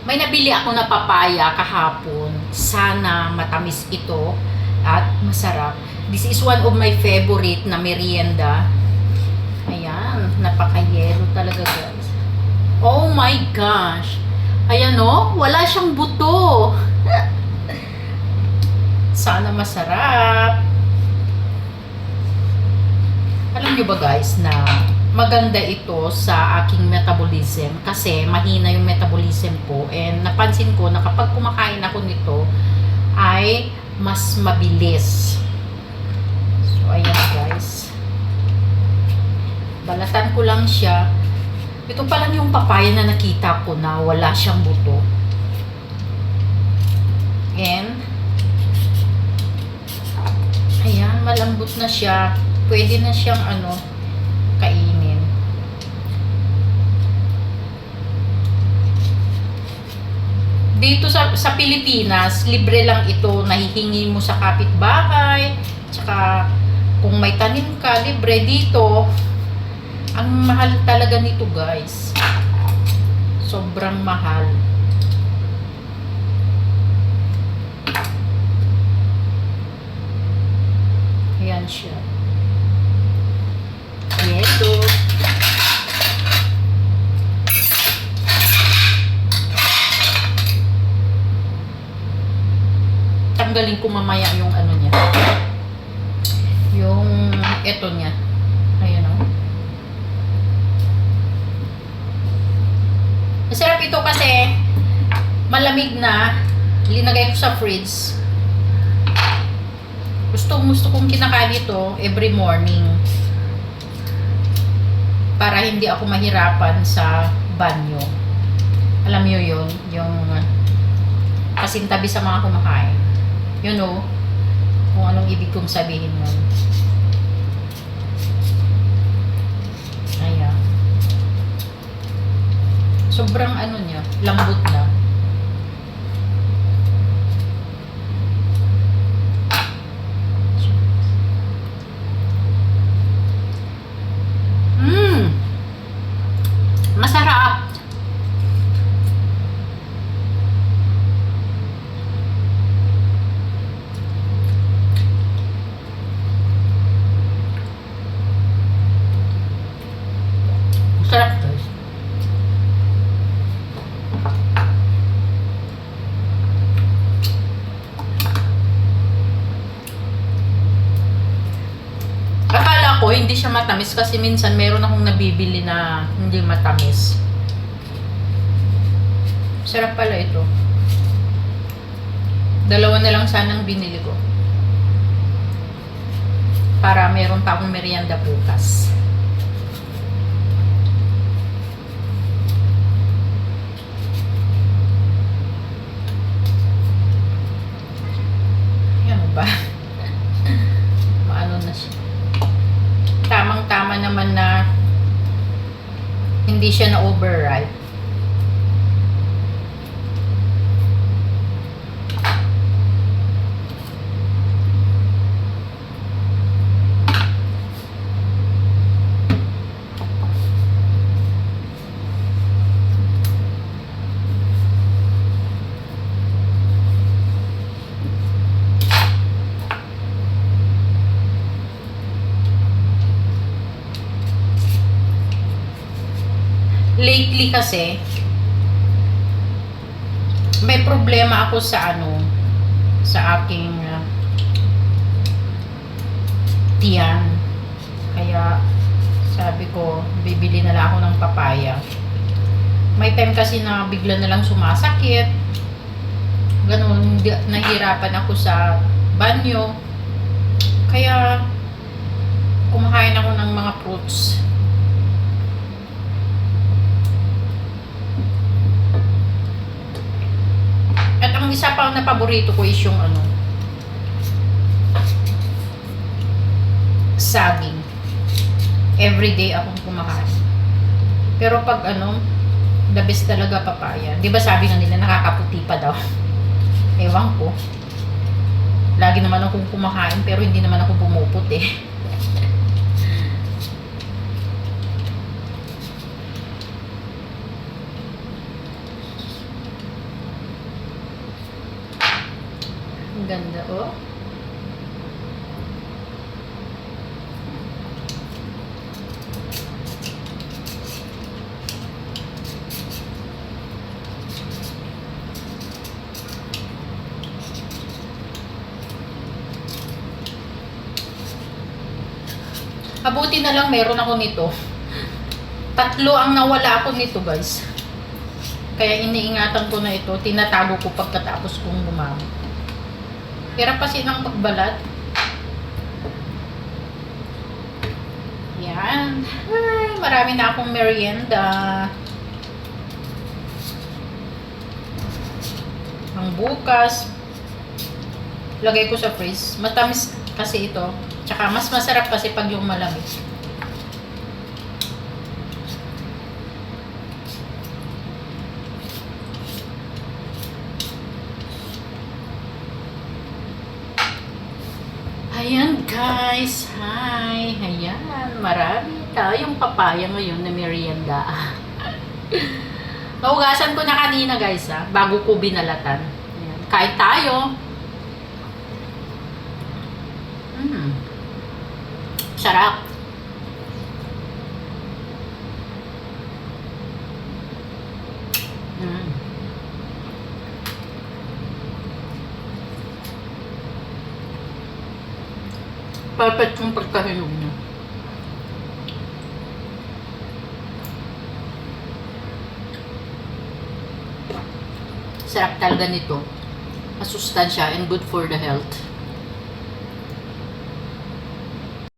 May nabili ako na papaya kahapon. Sana matamis ito at masarap. This is one of my favorite na merienda. Ayan, napaka-yellow talaga guys. Oh my gosh. Ayan o, wala siyang buto. Sana masarap. Alam nyo ba guys na maganda ito sa aking metabolism kasi mahina yung metabolism ko, and napansin ko na kapag kumakain ako nito ay mas mabilis. So ayan guys, balatan ko lang siya. Ito pa lang yung papaya na nakita ko na wala siyang buto, and ayan, malambot na siya. Pwede na siyang kainin. Dito sa Pilipinas, libre lang ito, nahihingi mo sa kapitbahay, tsaka kung may tanim ka, libre. Dito, ang mahal talaga nito guys. Sobrang mahal. Ayan siya. Ito. Tanggalin ko mamaya yung niya. Yung ito niya. Ayan o. Masarap ito kasi malamig na. Linagay ko sa fridge. Gusto kong kinakain ito every morning. Para hindi ako mahirapan sa banyo. Alam niyo yun? Yung kasintabi sa mga kumakain. You know, kung anong ibig kong sabihin nun. Ayan. Sobrang niya, lambot na. Masarap. Masarap guys. Akala ko hindi siya matamis kasi minsan meron akong nabibili na hindi matamis. Sarap pala ito. Dalawa na lang sanang binili ko. Para meron pa akong merienda bukas. Yan ba? Maano na siya. Tamang-tama naman na hindi siya na overripe. Lately kasi may problema ako sa sa aking tiyan. Kaya sabi ko bibili na lang ako ng papaya. May time kasi na bigla na lang sumasakit. Ganun, nahihirapan ako sa banyo. Kaya kumakain ako ng mga fruits. At ang isa pa na paborito ko is yung saging. Everyday akong kumakain. Pero pag the best talaga papaya. 'Di ba sabi nga nila nakakaputi pa daw? Ewan ko. Lagi naman akong kumakain pero hindi naman ako pumuputi. Ang ganda, oh. Abuti na lang meron ako nito. 3 ang nawala ako nito, guys. Kaya iniingatan ko na ito. Tinatago ko pagkatapos kong gumamit. Hirap kasi ng pagbalat. Yan. Ay, marami na akong merienda. Ang bukas, lagay ko sa freeze. Matamis kasi ito. Tsaka mas masarap kasi pag yung malamig. Ayan guys, hi! Ayan, marami tayong papaya ngayon na merienda. Naugasan ko na kanina guys bago ko binalatan. Ayan. Kain tayo. Sarap. Perfect yung pagkahinog niya. Sarap talaga nito. Masustansya and good for the health.